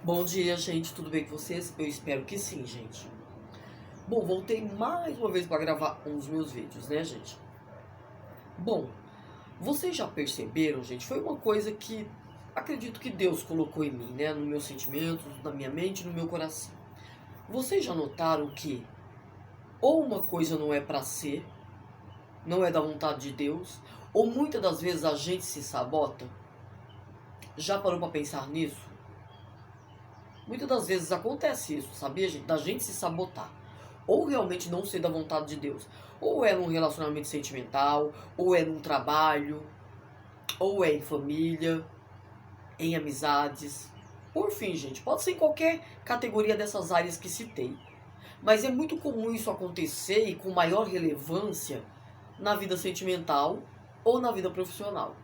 Bom dia, gente. Tudo bem com vocês? Eu espero que sim, gente. Bom, voltei mais uma vez para gravar um dos meus vídeos, né, gente? Bom, vocês já perceberam, gente? Foi uma coisa que acredito que Deus colocou em mim, né? No meus sentimentos, na minha mente, no meu coração. Vocês já notaram que ou uma coisa não é para ser, não é da vontade de Deus, ou muitas das vezes a gente se sabota? Já parou para pensar nisso? Muitas das vezes acontece isso, sabia, gente? Da gente se sabotar. Ou realmente não ser da vontade de Deus. Ou é num relacionamento sentimental, ou é num trabalho, ou é em família, em amizades. Por fim, gente, pode ser em qualquer categoria dessas áreas que citei. Mas é muito comum isso acontecer e com maior relevância na vida sentimental ou na vida profissional.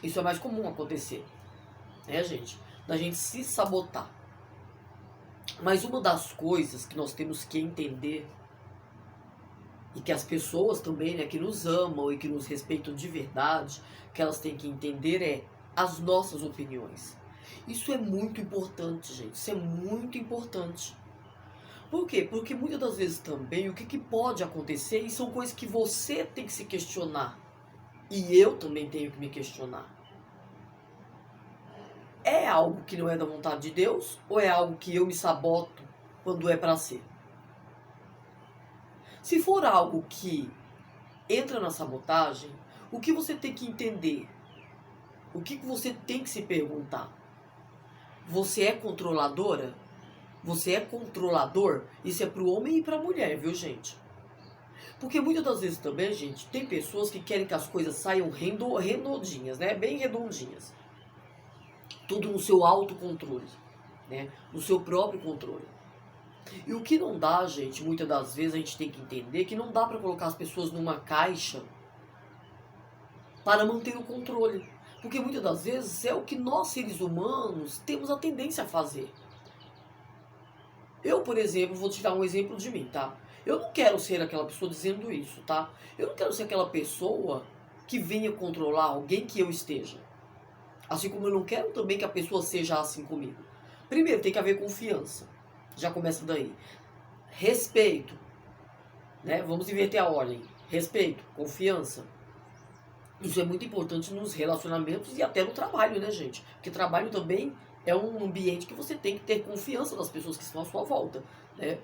Isso é mais comum acontecer, né, gente? Da gente se sabotar. Mas uma das coisas que nós temos que entender e que as pessoas também, né, que nos amam e que nos respeitam de verdade, que elas têm que entender é as nossas opiniões. Isso é muito importante, gente. Isso é muito importante. Por quê? Porque muitas das vezes também o que pode acontecer e são coisas que você tem que se questionar. E eu também tenho que me questionar. É algo que não é da vontade de Deus ou é algo que eu me saboto quando é para ser? Se for algo que entra na sabotagem, o que você tem que entender? O que você tem que se perguntar? Você é controladora? Você é controlador? Isso é para o homem e para a mulher, viu, gente? Porque muitas das vezes também, gente, tem pessoas que querem que as coisas saiam redondinhas, né? Bem redondinhas. Tudo no seu autocontrole, né? No seu próprio controle. E o que não dá, gente, muitas das vezes a gente tem que entender que não dá para colocar as pessoas numa caixa para manter o controle. Porque muitas das vezes é o que nós seres humanos temos a tendência a fazer. Eu, por exemplo, vou te dar um exemplo de mim, tá? Eu não quero ser aquela pessoa dizendo isso, tá? Eu não quero ser aquela pessoa que venha controlar alguém que eu esteja. Assim como eu não quero também que a pessoa seja assim comigo. Primeiro, tem que haver confiança. Já começa daí. Respeito, né? Vamos inverter a ordem. Respeito, confiança. Isso é muito importante nos relacionamentos e até no trabalho, né, gente? Porque trabalho também é um ambiente que você tem que ter confiança das pessoas que estão à sua volta, né?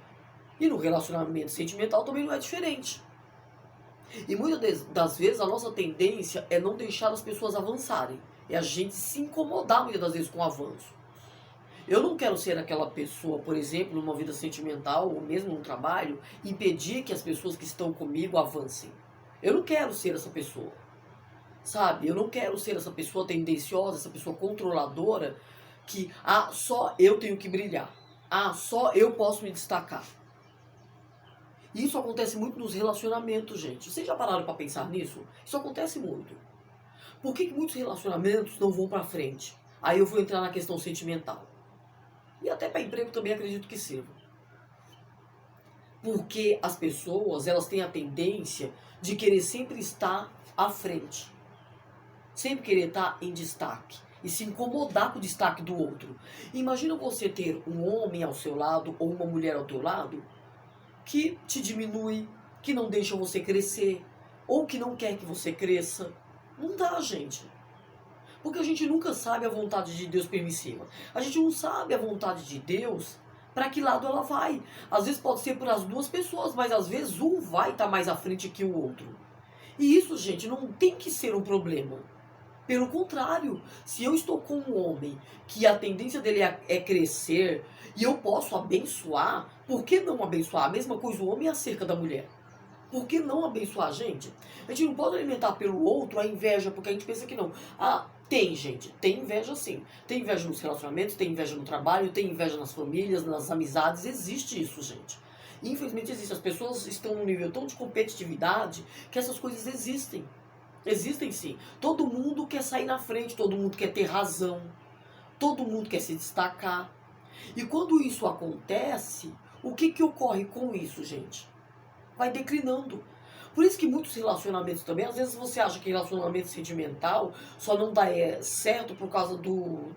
E no relacionamento sentimental também não é diferente. E muitas das vezes a nossa tendência é não deixar as pessoas avançarem. É a gente se incomodar muitas das vezes com o avanço. Eu não quero ser aquela pessoa, por exemplo, numa vida sentimental ou mesmo no trabalho, impedir que as pessoas que estão comigo avancem. Eu não quero ser essa pessoa. Sabe? Eu não quero ser essa pessoa tendenciosa, essa pessoa controladora que, só eu tenho que brilhar. Só eu posso me destacar. Isso acontece muito nos relacionamentos, gente. Vocês já pararam para pensar nisso? Isso acontece muito. Por que muitos relacionamentos não vão para frente? Aí eu vou entrar na questão sentimental. E até para emprego também acredito que sirva. Porque as pessoas, elas têm a tendência de querer sempre estar à frente. Sempre querer estar em destaque e se incomodar com o destaque do outro. Imagina você ter um homem ao seu lado ou uma mulher ao teu lado que te diminui, que não deixa você crescer ou que não quer que você cresça. Não dá, gente. Porque a gente nunca sabe a vontade de Deus permissiva. A gente não sabe a vontade de Deus para que lado ela vai. Às vezes pode ser para as duas pessoas, mas às vezes um vai estar mais à frente que o outro. E isso, gente, não tem que ser um problema. Pelo contrário, se eu estou com um homem que a tendência dele é crescer e eu posso abençoar, por que não abençoar? A mesma coisa o homem acerca da mulher. Por que não abençoar a gente? A gente não pode alimentar pelo outro a inveja, porque a gente pensa que não. Tem, gente, tem inveja sim. Tem inveja nos relacionamentos, tem inveja no trabalho, tem inveja nas famílias, nas amizades, existe isso, gente. Infelizmente existe. As pessoas estão num nível tão de competitividade que essas coisas existem. Existem sim. Todo mundo quer sair na frente, todo mundo quer ter razão, todo mundo quer se destacar. E quando isso acontece, o que ocorre com isso, gente? Vai declinando. Por isso que muitos relacionamentos também, às vezes você acha que relacionamento sentimental só não dá certo por causa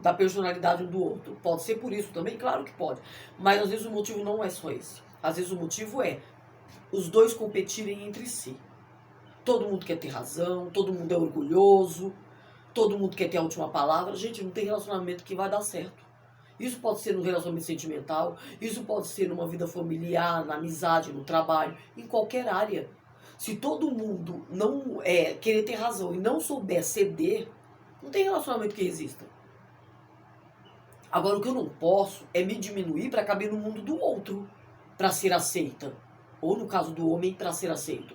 da personalidade um do outro. Pode ser por isso também, claro que pode. Mas às vezes o motivo não é só esse. Às vezes o motivo é os dois competirem entre si. Todo mundo quer ter razão, todo mundo é orgulhoso, todo mundo quer ter a última palavra. Gente, não tem relacionamento que vai dar certo. Isso pode ser no relacionamento sentimental, isso pode ser numa vida familiar, na amizade, no trabalho, em qualquer área. Se todo mundo não querer ter razão e não souber ceder, não tem relacionamento que resista. Agora, o que eu não posso é me diminuir para caber no mundo do outro, para ser aceita. Ou, no caso do homem, para ser aceito.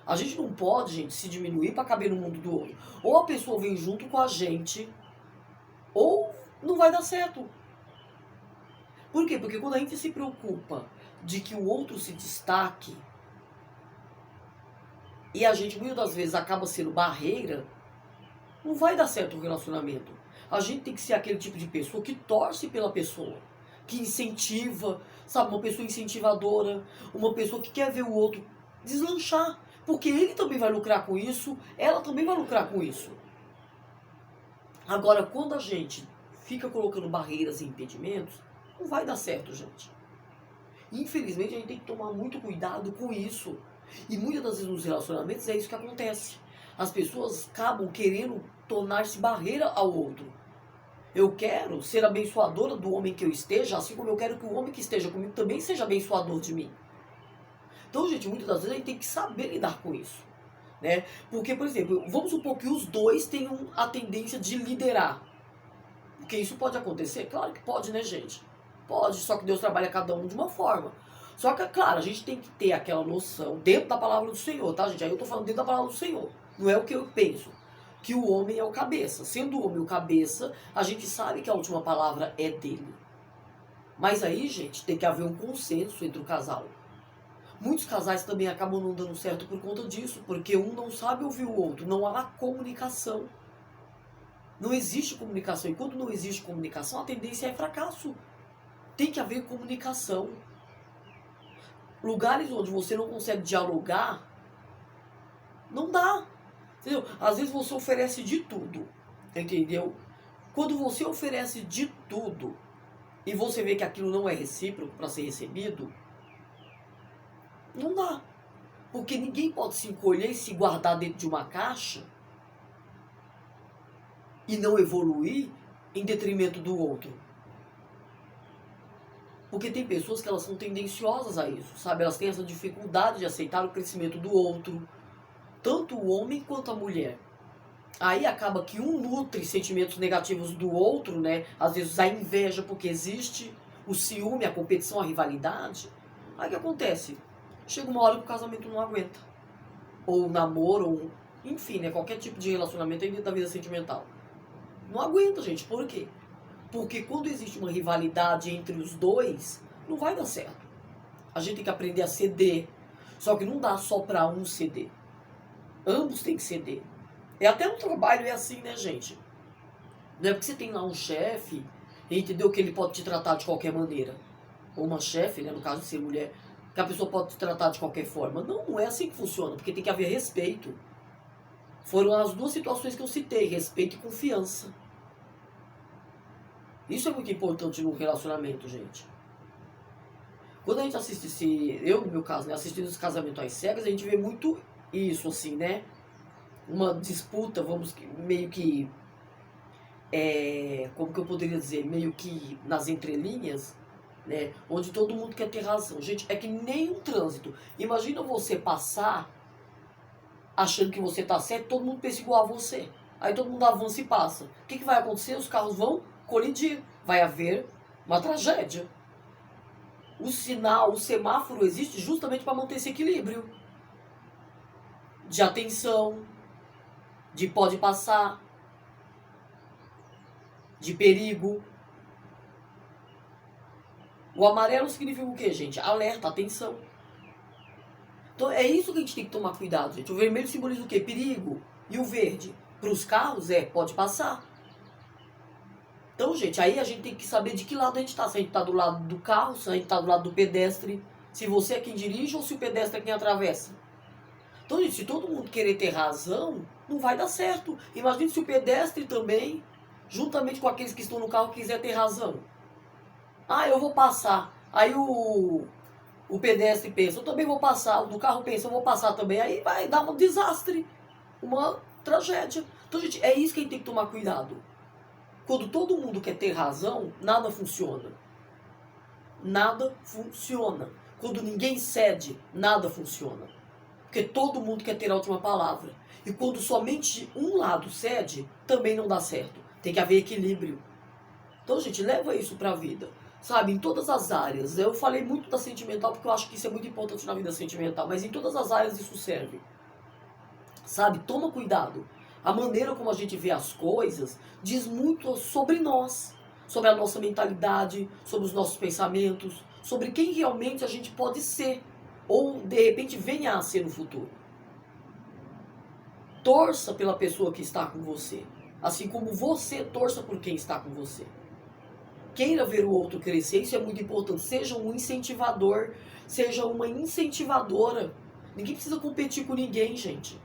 A gente não pode, gente, se diminuir para caber no mundo do outro. Ou a pessoa vem junto com a gente, ou não vai dar certo. Por quê? Porque quando a gente se preocupa de que o outro se destaque, e a gente muitas das vezes acaba sendo barreira, não vai dar certo o relacionamento. A gente tem que ser aquele tipo de pessoa que torce pela pessoa, que incentiva, sabe? Uma pessoa incentivadora, uma pessoa que quer ver o outro deslanchar, porque ele também vai lucrar com isso, ela também vai lucrar com isso. Agora, quando a gente fica colocando barreiras e impedimentos, não vai dar certo, gente. Infelizmente, a gente tem que tomar muito cuidado com isso. E muitas das vezes nos relacionamentos é isso que acontece. As pessoas acabam querendo tornar-se barreira ao outro. Eu quero ser abençoadora do homem que eu esteja, assim como eu quero que o homem que esteja comigo também seja abençoador de mim. Então, gente, muitas das vezes a gente tem que saber lidar com isso, né? Porque, por exemplo, vamos supor que os dois tenham a tendência de liderar. Porque isso pode acontecer? Claro que pode, né, gente? Pode, só que Deus trabalha cada um de uma forma. Só que, claro, a gente tem que ter aquela noção dentro da palavra do Senhor, tá, gente? Aí eu tô falando dentro da palavra do Senhor. Não é o que eu penso. Que o homem é o cabeça. Sendo o homem o cabeça, a gente sabe que a última palavra é dele. Mas aí, gente, tem que haver um consenso entre o casal. Muitos casais também acabam não dando certo por conta disso, porque um não sabe ouvir o outro. Não há comunicação. Não existe comunicação. E quando não existe comunicação, a tendência é fracasso. Tem que haver comunicação. Lugares onde você não consegue dialogar, não dá. Entendeu? Às vezes você oferece de tudo. Entendeu? Quando você oferece de tudo e você vê que aquilo não é recíproco para ser recebido, não dá. Porque ninguém pode se encolher e se guardar dentro de uma caixa e não evoluir em detrimento do outro. Porque tem pessoas que elas são tendenciosas a isso, sabe? Elas têm essa dificuldade de aceitar o crescimento do outro, tanto o homem quanto a mulher. Aí acaba que um nutre sentimentos negativos do outro, né? Às vezes a inveja, porque existe o ciúme, a competição, a rivalidade. Aí o que acontece? Chega uma hora que o casamento não aguenta. Ou o namoro, ou enfim, né? Qualquer tipo de relacionamento dentro da vida sentimental. Não aguenta, gente. Por quê? Porque quando existe uma rivalidade entre os dois, não vai dar certo. A gente tem que aprender a ceder. Só que não dá só para um ceder. Ambos têm que ceder. E até no trabalho é assim, né, gente? Não é porque você tem lá um chefe, entendeu? Que ele pode te tratar de qualquer maneira. Ou uma chefe, né, no caso de ser mulher, que a pessoa pode te tratar de qualquer forma. Não, não é assim que funciona, porque tem que haver respeito. Foram as duas situações que eu citei, respeito e confiança. Isso é muito importante no relacionamento, gente. Quando a gente assiste eu no meu caso, né, assistindo os casamentos às cegas, a gente vê muito isso, assim, né? Uma disputa, meio que, como que eu poderia dizer, meio que nas entrelinhas, né? Onde todo mundo quer ter razão. Gente, é que nem um trânsito. Imagina você passar achando que você tá certo, todo mundo pensa igual a você. Aí todo mundo avança e passa. O que vai acontecer? Os carros vão colidir. Vai haver uma tragédia. O sinal, o semáforo existe justamente para manter esse equilíbrio. De atenção, de pode passar, de perigo. O amarelo significa o quê, gente? Alerta, atenção. Então é isso que a gente tem que tomar cuidado, gente. O vermelho simboliza o quê? Perigo. E o verde? Para os carros pode passar. Então, gente, aí a gente tem que saber de que lado a gente está. Se a gente está do lado do carro, se a gente está do lado do pedestre, se você é quem dirige ou se o pedestre é quem atravessa. Então, gente, se todo mundo querer ter razão, não vai dar certo. Imagine se o pedestre também, juntamente com aqueles que estão no carro, quiser ter razão. Ah, eu vou passar. Aí o pedestre pensa, eu também vou passar. O do carro pensa, eu vou passar também. Aí vai dar um desastre, uma tragédia. Então, gente, é isso que a gente tem que tomar cuidado. Quando todo mundo quer ter razão, nada funciona. Nada funciona. Quando ninguém cede, nada funciona. Porque todo mundo quer ter a última palavra. E quando somente um lado cede, também não dá certo. Tem que haver equilíbrio. Então, gente, leva isso pra vida. Sabe, em todas as áreas. Eu falei muito da sentimental porque eu acho que isso é muito importante na vida sentimental. Mas em todas as áreas isso serve. Sabe, toma cuidado. A maneira como a gente vê as coisas diz muito sobre nós. Sobre a nossa mentalidade, sobre os nossos pensamentos, sobre quem realmente a gente pode ser. Ou, de repente, venha a ser no futuro. Torça pela pessoa que está com você. Assim como você torça por quem está com você. Queira ver o outro crescer, isso é muito importante. Seja um incentivador, seja uma incentivadora. Ninguém precisa competir com ninguém, gente.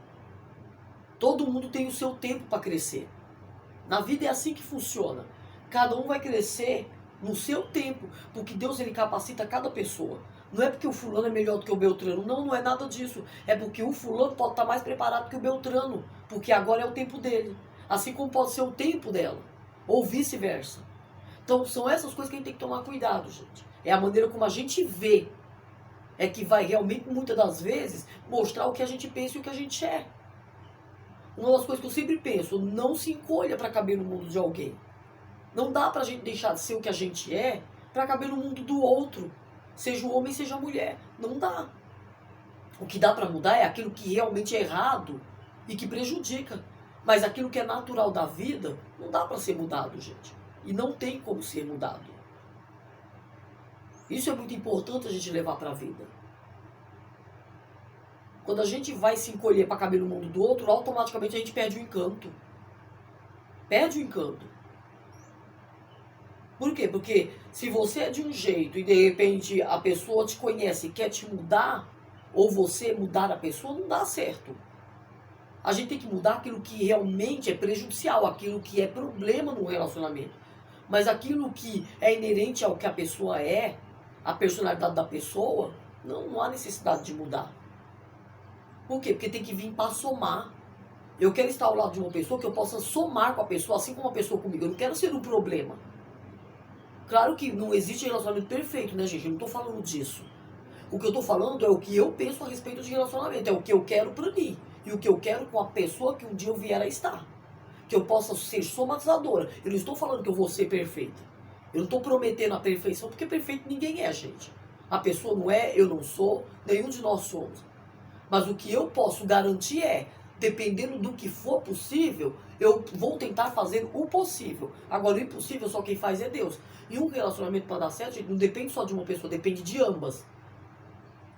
Todo mundo tem o seu tempo para crescer. Na vida é assim que funciona. Cada um vai crescer no seu tempo, porque Deus ele capacita cada pessoa. Não é porque o fulano é melhor do que o Beltrano. Não, não é nada disso. É porque o fulano pode estar mais preparado que o Beltrano, porque agora é o tempo dele. Assim como pode ser o tempo dela, ou vice-versa. Então são essas coisas que a gente tem que tomar cuidado, gente. É a maneira como a gente vê. É que vai realmente, muitas das vezes, mostrar o que a gente pensa e o que a gente é. Uma das coisas que eu sempre penso, não se encolha para caber no mundo de alguém. Não dá pra gente deixar de ser o que a gente é para caber no mundo do outro. Seja o homem, seja a mulher. Não dá. O que dá para mudar é aquilo que realmente é errado e que prejudica. Mas aquilo que é natural da vida, não dá para ser mudado, gente. E não tem como ser mudado. Isso é muito importante a gente levar para a vida. Quando a gente vai se encolher para caber no mundo do outro, automaticamente a gente perde o encanto. Perde o encanto. Por quê? Porque se você é de um jeito e de repente a pessoa te conhece e quer te mudar, ou você mudar a pessoa, não dá certo. A gente tem que mudar aquilo que realmente é prejudicial, aquilo que é problema no relacionamento. Mas aquilo que é inerente ao que a pessoa é, a personalidade da pessoa, não há necessidade de mudar. Por quê? Porque tem que vir para somar. Eu quero estar ao lado de uma pessoa que eu possa somar com a pessoa, assim como a pessoa comigo. Eu não quero ser um problema. Claro que não existe relacionamento perfeito, né, gente? Eu não estou falando disso. O que eu estou falando é o que eu penso a respeito de relacionamento. É o que eu quero para mim. E o que eu quero com a pessoa que um dia eu vier a estar. Que eu possa ser somatizadora. Eu não estou falando que eu vou ser perfeita. Eu não estou prometendo a perfeição, porque perfeito ninguém é, gente. A pessoa não é, eu não sou, nenhum de nós somos. Mas o que eu posso garantir é, dependendo do que for possível, eu vou tentar fazer o possível. Agora, o impossível só quem faz é Deus. E um relacionamento para dar certo, gente, não depende só de uma pessoa, depende de ambas.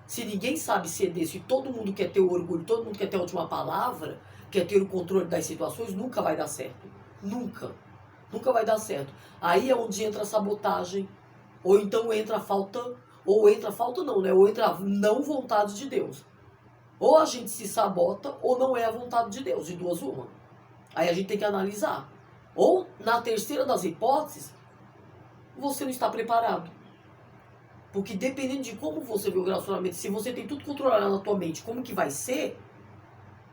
Se ninguém sabe ceder, se todo mundo quer ter o orgulho, todo mundo quer ter a última palavra, quer ter o controle das situações, nunca vai dar certo. Nunca. Nunca vai dar certo. Aí é onde entra a sabotagem, ou então entra a falta, ou entra a falta não, né? Ou entra a não vontade de Deus. Ou a gente se sabota, ou não é a vontade de Deus, de duas uma. Aí a gente tem que analisar. Ou, na terceira das hipóteses, você não está preparado. Porque dependendo de como você vê o relacionamento, se você tem tudo controlado na tua mente, como que vai ser,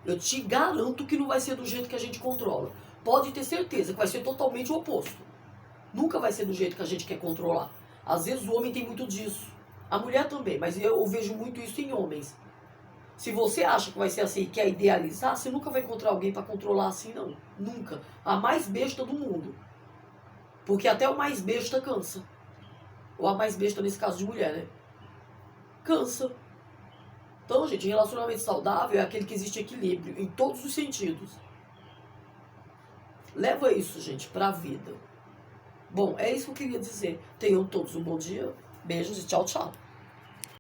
eu te garanto que não vai ser do jeito que a gente controla. Pode ter certeza que vai ser totalmente o oposto. Nunca vai ser do jeito que a gente quer controlar. Às vezes o homem tem muito disso. A mulher também, mas eu vejo muito isso em homens. Se você acha que vai ser assim e quer idealizar, você nunca vai encontrar alguém para controlar assim, não. Nunca. A mais besta do mundo. Porque até o mais besta cansa. Ou a mais besta nesse caso de mulher, né? Cansa. Então, gente, relacionamento saudável é aquele que existe equilíbrio em todos os sentidos. Leva isso, gente, pra vida. Bom, é isso que eu queria dizer. Tenham todos um bom dia. Beijos e tchau, tchau.